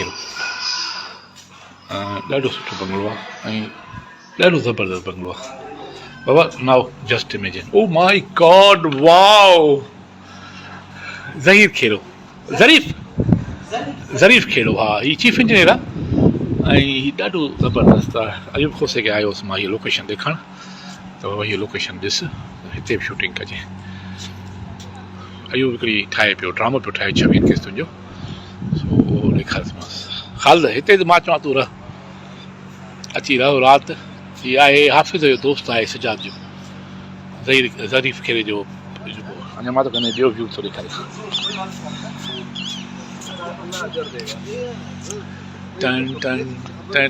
खेड़ो ॾाढो सुठो बंगलो आहे ऐं ॾाढो ज़बरदस्त बंगलो आहे बाबा now just imagine oh my God wow ज़रीफ खेड़ो हा हीउ चीफ इंजीनियर आहे ऐं हीउ ॾाढो ज़बरदस्त आहे अयूब खोसे खे आयो हुउसि मां हीअ लोकेशन ॾेखारण त बाबा हीअ लोकेशन ॾिस हिते बि शूटिंग कजे अयूब हिकिड़ी ठाहे पियो ड्रामो पियो ठाहे 26 किस्तुनि जो सो उहो ॾेखारियोमांसि ख़ालिद हिते त मां चवां तूं रह अची रहो राति हीअ आहे हाफ़िज़ जो दोस्त आहे सिजाद जो ज़रीफ खेड़े जो अञा मां त कॾहिं ॿियो व्यू थो ॾेखारे ton ton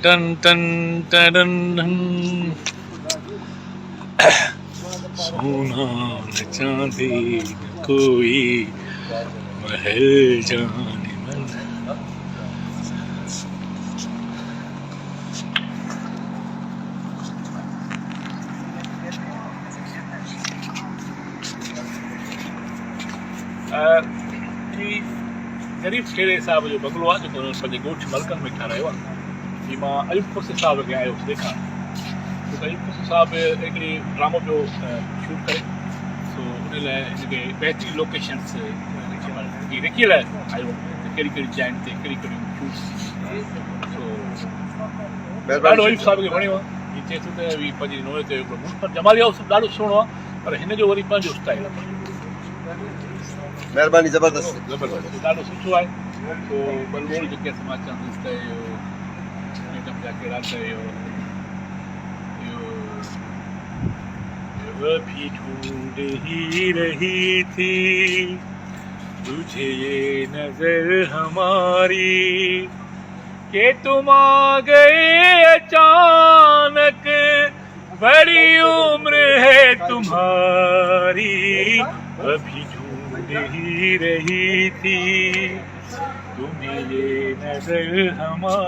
ton ton ton सोना न चांदी कोई महल जाने मन ज़रीफ खेड़े साहिब जो बंगलो आहे जेको हुननि पंहिंजे ॻोठ मलकनि में ठारायो आहे हीअ मां अयूब खोसे साहिब खे आयो हुउसि ॾेखारण छो त अयूब खोसे साहिबु हिकिड़ी ड्रामो पियो शूट करे सो उन लाइ हिनखे बहितरीन लोकेशन्स रेखीअ लाइ आयो कहिड़ी कहिड़ी जाइनि ते कहिड़ी कहिड़ियूं शूट्स सो ॾाढो अयूब साहिब खे वणियो आहे हीअ चए थो त पंहिंजी नोए ते हिकिड़ो जमाली हाउस ॾाढो सुहिणो आहे पर हिन जो वरी पंहिंजो स्टाइल आहे महिरबानी ज़बरदस्त ॾाढो सुठो आहे सो बलबोल जेके असां मां चवंदुसि त इहो मैडम जा कहिड़ा त इहो भी ढूंढ ही रही थी तुझे ये नजर हमारी कि तुम आ गए अचानक बड़ी उम्र है तुम्हारी अभी ही रही थी तुम्हें ये नजर हमारी